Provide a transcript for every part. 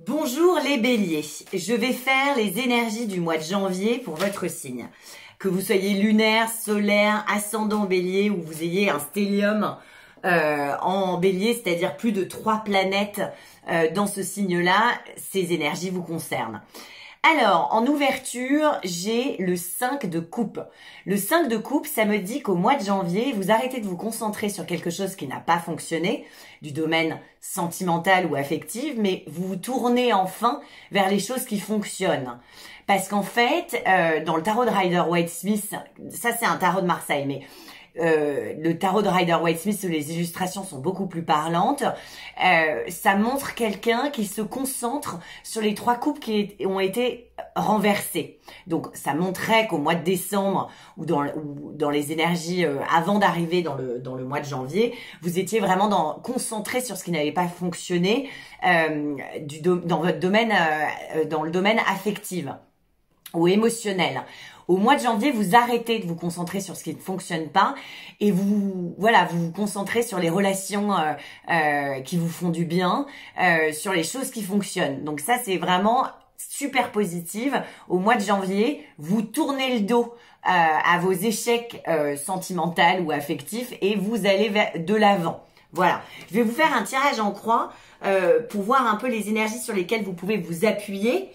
Bonjour les béliers, je vais faire les énergies du mois de janvier pour votre signe. Que vous soyez lunaire, solaire, ascendant bélier ou vous ayez un stellium en bélier, c'est-à-dire plus de 3 planètes dans ce signe-là, ces énergies vous concernent. Alors, en ouverture, j'ai le 5 de coupe. Le 5 de coupe, ça me dit qu'au mois de janvier, vous arrêtez de vous concentrer sur quelque chose qui n'a pas fonctionné, du domaine sentimental ou affectif, mais vous vous tournez enfin vers les choses qui fonctionnent. Parce qu'en fait, dans le tarot de Rider-Waite-Smith, ça c'est un tarot de Marseille, mais le tarot de Rider-Waite-Smith où les illustrations sont beaucoup plus parlantes, ça montre quelqu'un qui se concentre sur les 3 coupes qui ont été renversées. Donc ça montrait qu'au mois de décembre ou dans les énergies avant d'arriver dans le mois de janvier, vous étiez vraiment concentré sur ce qui n'avait pas fonctionné dans votre domaine, dans le domaine affectif ou émotionnel. Au mois de janvier, vous arrêtez de vous concentrer sur ce qui ne fonctionne pas et vous vous concentrez sur les relations qui vous font du bien, sur les choses qui fonctionnent. Donc ça, c'est vraiment super positive. Au mois de janvier, vous tournez le dos à vos échecs sentimentaux ou affectifs et vous allez de l'avant. Voilà. Je vais vous faire un tirage en croix pour voir un peu les énergies sur lesquelles vous pouvez vous appuyer.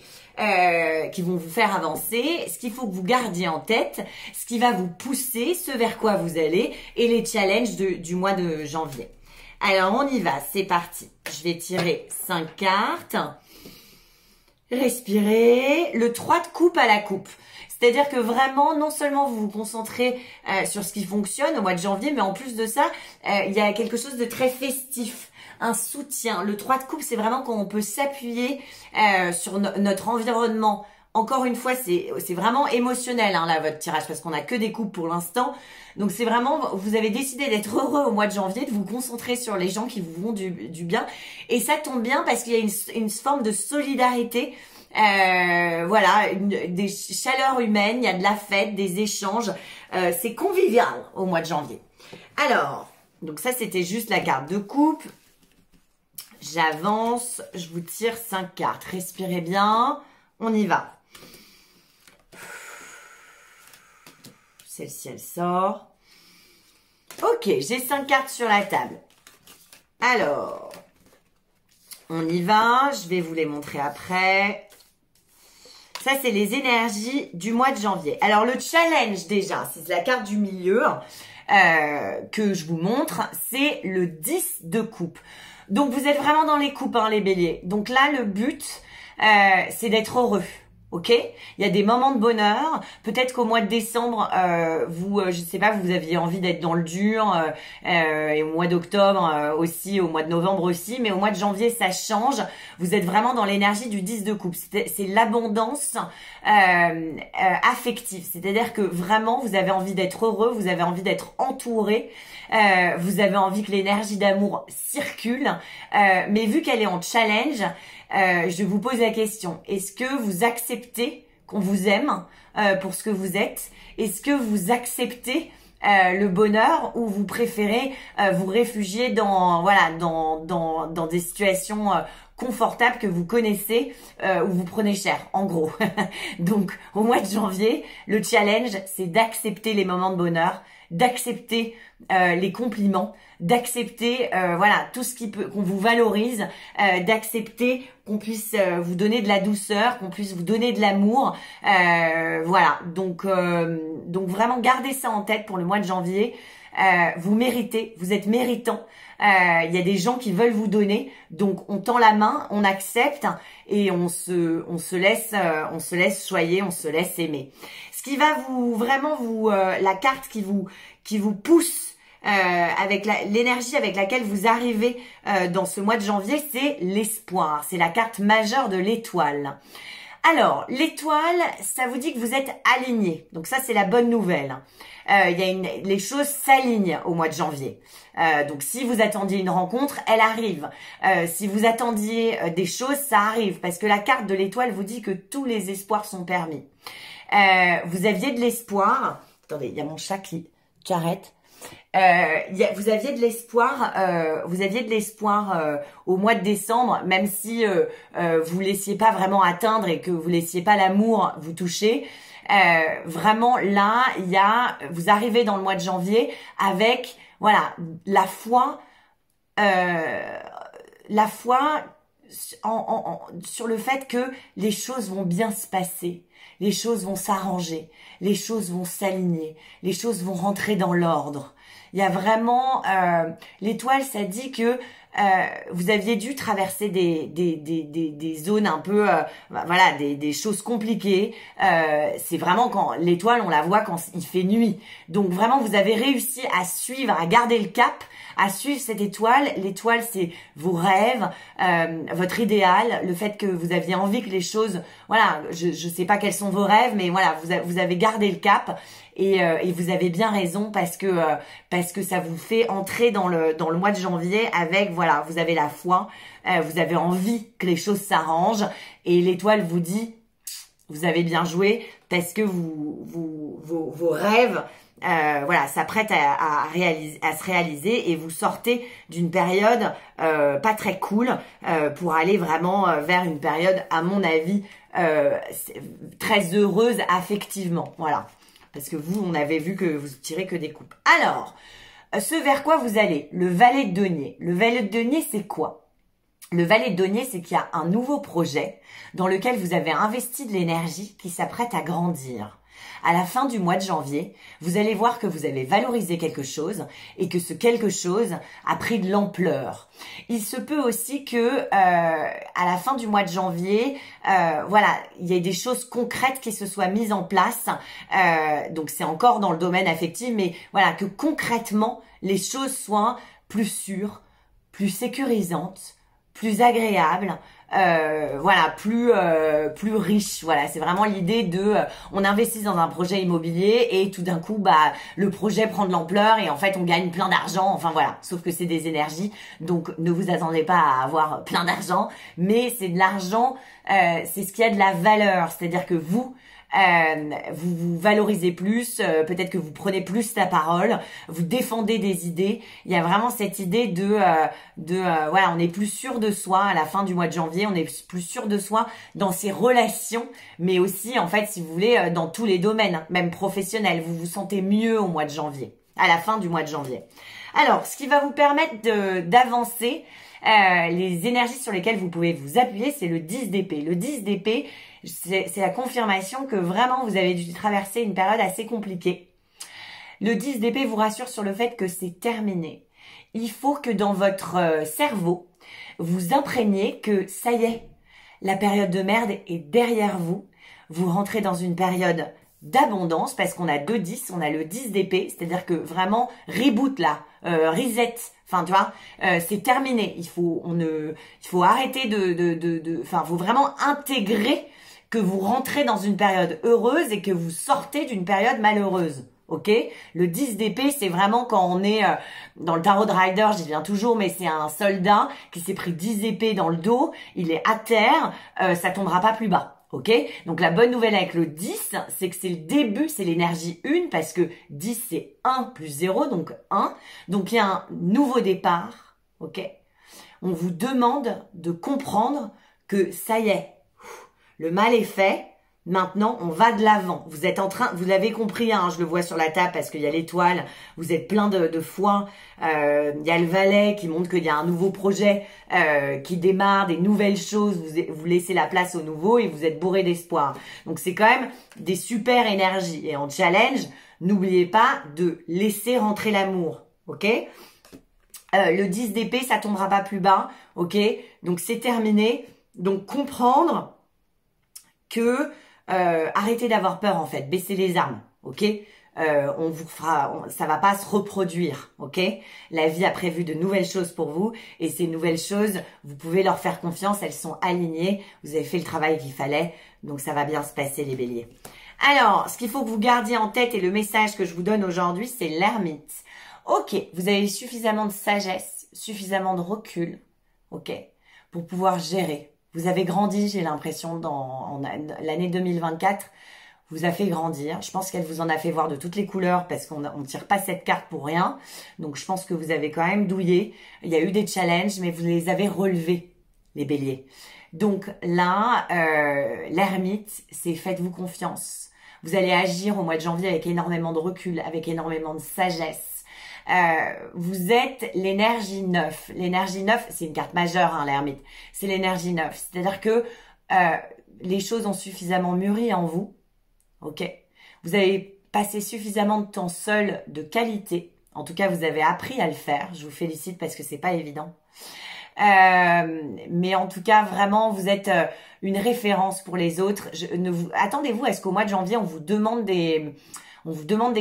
Qui vont vous faire avancer, ce qu'il faut que vous gardiez en tête, ce qui va vous pousser, ce vers quoi vous allez et les challenges du mois de janvier. Alors on y va, c'est parti. Je vais tirer 5 cartes. Respirez. Le 3 de coupe à la coupe. C'est-à-dire que vraiment, non seulement vous vous concentrez sur ce qui fonctionne au mois de janvier, mais en plus de ça, il y a quelque chose de très festif. Un soutien. Le 3 de coupe, c'est vraiment quand on peut s'appuyer sur notre environnement. Encore une fois, c'est vraiment émotionnel hein, là votre tirage parce qu'on n'a que des coupes pour l'instant. Donc c'est vraiment, vous avez décidé d'être heureux au mois de janvier, de vous concentrer sur les gens qui vous font du bien. Et ça tombe bien parce qu'il y a une forme de solidarité. Voilà, des chaleurs humaines, il y a de la fête, des échanges. C'est convivial au mois de janvier. Alors, donc ça c'était juste la carte de coupe. J'avance, je vous tire 5 cartes. Respirez bien, on y va. Celle-ci, elle sort. Ok, j'ai 5 cartes sur la table. Alors, on y va. Je vais vous les montrer après. Ça, c'est les énergies du mois de janvier. Alors, le challenge déjà, c'est la carte du milieu que je vous montre. C'est le 10 de coupe. Donc, vous êtes vraiment dans les coupes, hein, les béliers. Donc là, le but, c'est d'être heureux. Ok, il y a des moments de bonheur. Peut-être qu'au mois de décembre, je sais pas, vous aviez envie d'être dans le dur, et au mois d'octobre aussi, au mois de novembre aussi, mais au mois de janvier, ça change. Vous êtes vraiment dans l'énergie du 10 de coupe. C'est l'abondance affective. C'est-à-dire que vraiment, vous avez envie d'être heureux, vous avez envie d'être entouré, vous avez envie que l'énergie d'amour circule. Mais vu qu'elle est en challenge, je vous pose la question, est-ce que vous acceptez qu'on vous aime pour ce que vous êtes? Est-ce que vous acceptez le bonheur ou vous préférez vous réfugier dans des situations confortables que vous connaissez où vous prenez cher, en gros. Donc, au mois de janvier, le challenge, c'est d'accepter les moments de bonheur, d'accepter les compliments, d'accepter tout ce qu'on vous valorise, d'accepter qu'on puisse vous donner de la douceur, qu'on puisse vous donner de l'amour, donc vraiment gardez ça en tête pour le mois de janvier. Vous méritez, vous êtes méritant. Il y a des gens qui veulent vous donner, donc on tend la main, on accepte et on se laisse choyer, on se laisse aimer. Ce qui va la carte qui vous pousse avec l'énergie avec laquelle vous arrivez dans ce mois de janvier, c'est l'espoir. C'est la carte majeure de l'étoile. Alors, l'étoile, ça vous dit que vous êtes aligné. Donc ça, c'est la bonne nouvelle. Les choses s'alignent au mois de janvier. Donc si vous attendiez une rencontre, elle arrive. Si vous attendiez des choses, ça arrive. Parce que la carte de l'étoile vous dit que tous les espoirs sont permis. Vous aviez de l'espoir. Attendez, il y a mon chat qui arrête. Vous aviez de l'espoir, au mois de décembre, même si vous laissiez pas vraiment atteindre et que vous laissiez pas l'amour vous toucher. Vraiment là, vous arrivez dans le mois de janvier avec voilà la foi sur le fait que les choses vont bien se passer, les choses vont s'arranger, les choses vont s'aligner, les choses vont rentrer dans l'ordre. Il y a vraiment l'étoile, ça dit que vous aviez dû traverser des zones un peu voilà, des choses compliquées. C'est vraiment quand l'étoile, on la voit quand il fait nuit. Donc vraiment, vous avez réussi à suivre, à garder le cap, à suivre cette étoile. L'étoile, c'est vos rêves, votre idéal, le fait que vous aviez envie que les choses, voilà, je sais pas quels sont vos rêves, mais voilà, vous avez gardé le cap. Et vous avez bien raison parce que ça vous fait entrer dans le mois de janvier avec voilà, vous avez la foi, vous avez envie que les choses s'arrangent et l'étoile vous dit vous avez bien joué parce que vos rêves voilà, s'apprêtent à se réaliser et vous sortez d'une période pas très cool pour aller vraiment vers une période à mon avis très heureuse affectivement, voilà. Parce que vous, on avait vu que vous tirez que des coupes. Alors, ce vers quoi vous allez? Le valet de denier. Le valet de denier, c'est quoi? Le valet de denier, c'est qu'il y a un nouveau projet dans lequel vous avez investi de l'énergie qui s'apprête à grandir. À la fin du mois de janvier, vous allez voir que vous avez valorisé quelque chose et que ce quelque chose a pris de l'ampleur. Il se peut aussi que à la fin du mois de janvier, voilà, il y ait des choses concrètes qui se soient mises en place. Donc c'est encore dans le domaine affectif, mais voilà, que concrètement les choses soient plus sûres, plus sécurisantes, plus agréables. Voilà, plus riche. Voilà, c'est vraiment l'idée de on investit dans un projet immobilier et tout d'un coup bah le projet prend de l'ampleur et en fait on gagne plein d'argent. Enfin voilà, sauf que c'est des énergies, donc ne vous attendez pas à avoir plein d'argent, mais c'est de l'argent, c'est ce qui a de la valeur, c'est-à-dire que vous vous valorisez plus, peut-être que vous prenez plus la parole, vous défendez des idées. Il y a vraiment cette idée de voilà, on est plus sûr de soi à la fin du mois de janvier, on est plus sûr de soi dans ses relations, mais aussi en fait, si vous voulez, dans tous les domaines, même professionnels, vous vous sentez mieux au mois de janvier, à la fin du mois de janvier. Alors, ce qui va vous permettre d'avancer, les énergies sur lesquelles vous pouvez vous appuyer, c'est le 10 d'épée. Le 10 d'épée, c'est la confirmation que vraiment vous avez dû traverser une période assez compliquée. Le 10 d'épée vous rassure sur le fait que c'est terminé. Il faut que dans votre cerveau, vous imprégniez que ça y est, la période de merde est derrière vous. Vous rentrez dans une période d'abondance parce qu'on a 2 10, on a le 10 d'épée, c'est-à-dire que vraiment reboot là, reset, enfin tu vois, c'est terminé. Il faut arrêter enfin faut vraiment intégrer que vous rentrez dans une période heureuse et que vous sortez d'une période malheureuse. Ok, le 10 d'épée, c'est vraiment quand on est dans le tarot de Rider, j'y viens toujours, mais c'est un soldat qui s'est pris 10 épées dans le dos, il est à terre, ça tombera pas plus bas. Ok, donc la bonne nouvelle avec le 10, c'est que c'est le début, c'est l'énergie 1, parce que 10 c'est 1 plus 0, donc 1. Donc il y a un nouveau départ, ok. On vous demande de comprendre que ça y est, le mal est fait, maintenant on va de l'avant. Vous êtes en train, vous l'avez compris, hein, je le vois sur la table parce qu'il y a l'étoile, vous êtes plein de foi, il y a le valet qui montre qu'il y a un nouveau projet qui démarre, des nouvelles choses, vous laissez la place au nouveau et vous êtes bourré d'espoir. Donc c'est quand même des super énergies. Et en challenge, n'oubliez pas de laisser rentrer l'amour, ok. Le 10 d'épée, ça tombera pas plus bas, ok. Donc c'est terminé. Donc comprendre que arrêtez d'avoir peur en fait, baissez les armes, ok. On vous fera, ça va pas se reproduire, ok. La vie a prévu de nouvelles choses pour vous et ces nouvelles choses, vous pouvez leur faire confiance, elles sont alignées, vous avez fait le travail qu'il fallait, donc ça va bien se passer les béliers. Alors, ce qu'il faut que vous gardiez en tête et le message que je vous donne aujourd'hui, c'est l'ermite. Ok, vous avez suffisamment de sagesse, suffisamment de recul, ok, pour pouvoir gérer. Vous avez grandi, j'ai l'impression, dans l'année 2024. vous a fait grandir. Je pense qu'elle vous en a fait voir de toutes les couleurs parce qu'on ne tire pas cette carte pour rien. Donc je pense que vous avez quand même douillé. Il y a eu des challenges, mais vous les avez relevés, les béliers. Donc là, l'ermite, c'est faites-vous confiance. Vous allez agir au mois de janvier avec énormément de recul, avec énormément de sagesse. Vous êtes l'énergie 9. L'énergie 9, c'est une carte majeure, hein, l'ermite. C'est l'énergie 9. C'est-à-dire que les choses ont suffisamment mûri en vous. Ok. Vous avez passé suffisamment de temps seul de qualité. En tout cas, vous avez appris à le faire. Je vous félicite parce que c'est pas évident. Mais en tout cas, vraiment, vous êtes une référence pour les autres. Attendez-vous à ce qu'au mois de janvier, on vous demande des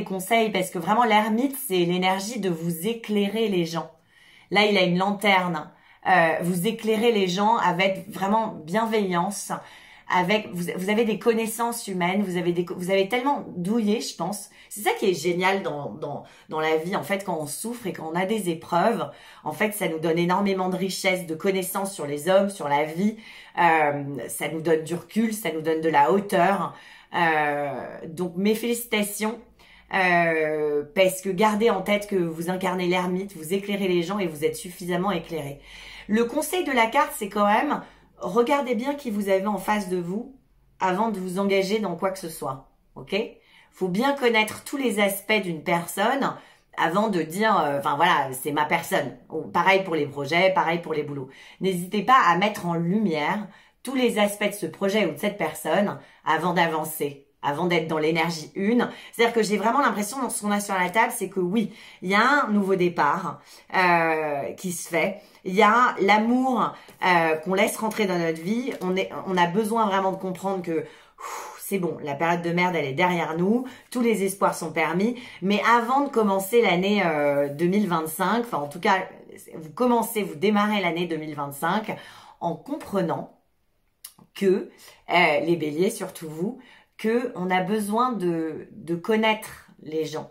conseils parce que vraiment, l'ermite, c'est l'énergie de vous éclairer les gens. Là, il a une lanterne. Vous éclairez les gens avec vraiment bienveillance. Vous avez des connaissances humaines, vous avez tellement douillé, je pense. C'est ça qui est génial dans la vie, en fait, quand on souffre et quand on a des épreuves. En fait, ça nous donne énormément de richesse, de connaissances sur les hommes, sur la vie. Ça nous donne du recul, ça nous donne de la hauteur. Donc, mes félicitations. Parce que gardez en tête que vous incarnez l'ermite, vous éclairez les gens et vous êtes suffisamment éclairé. Le conseil de la carte, c'est quand même... Regardez bien qui vous avez en face de vous avant de vous engager dans quoi que ce soit. Ok ? Faut bien connaître tous les aspects d'une personne avant de dire, enfin voilà, c'est ma personne. Pareil pour les projets, pareil pour les boulots. N'hésitez pas à mettre en lumière tous les aspects de ce projet ou de cette personne avant d'avancer, avant d'être dans l'énergie 1. C'est-à-dire que j'ai vraiment l'impression, dans ce qu'on a sur la table, c'est que oui, il y a un nouveau départ qui se fait. Il y a l'amour qu'on laisse rentrer dans notre vie. On a besoin vraiment de comprendre que c'est bon, la période de merde, elle est derrière nous. Tous les espoirs sont permis. Mais avant de commencer l'année 2025, enfin en tout cas, vous démarrez l'année 2025 en comprenant que, les béliers, surtout vous, qu'on a besoin de connaître les gens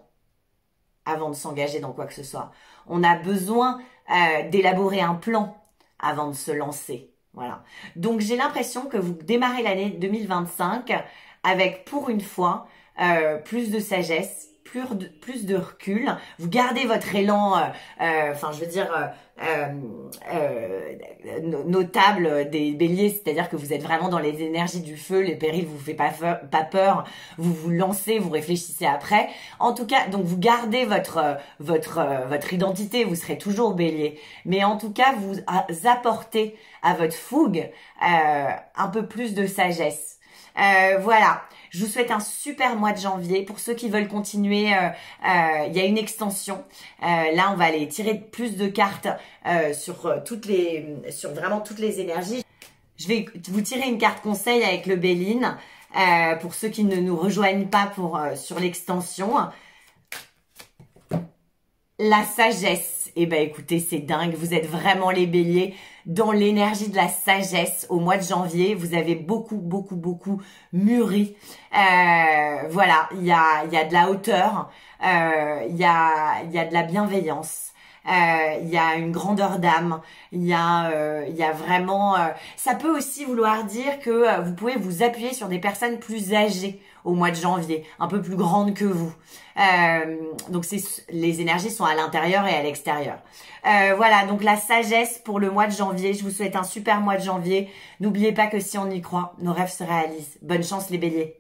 avant de s'engager dans quoi que ce soit. On a besoin d'élaborer un plan avant de se lancer. Voilà. Donc, j'ai l'impression que vous démarrez l'année 2025 avec, pour une fois, plus de sagesse, plus de recul. Vous gardez votre élan, notable des béliers, c'est-à-dire que vous êtes vraiment dans les énergies du feu, les périls vous fait pas peur, vous vous lancez, vous réfléchissez après. En tout cas, donc vous gardez votre identité, vous serez toujours bélier, mais en tout cas vous apportez à votre fougue un peu plus de sagesse. Voilà. Je vous souhaite un super mois de janvier. Pour ceux qui veulent continuer, il y a une extension. Là, on va aller tirer plus de cartes sur vraiment toutes les énergies. Je vais vous tirer une carte conseil avec le Béline pour ceux qui ne nous rejoignent pas sur l'extension. La sagesse. Eh ben écoutez, c'est dingue. Vous êtes vraiment les béliers dans l'énergie de la sagesse. Au mois de janvier, vous avez beaucoup mûri. Voilà, il y a de la hauteur, il y a de la bienveillance. Il y a une grandeur d'âme, il y a vraiment... ça peut aussi vouloir dire que vous pouvez vous appuyer sur des personnes plus âgées au mois de janvier, un peu plus grandes que vous. Donc les énergies sont à l'intérieur et à l'extérieur. Voilà, donc la sagesse pour le mois de janvier. Je vous souhaite un super mois de janvier. N'oubliez pas que si on y croit, nos rêves se réalisent. Bonne chance les béliers.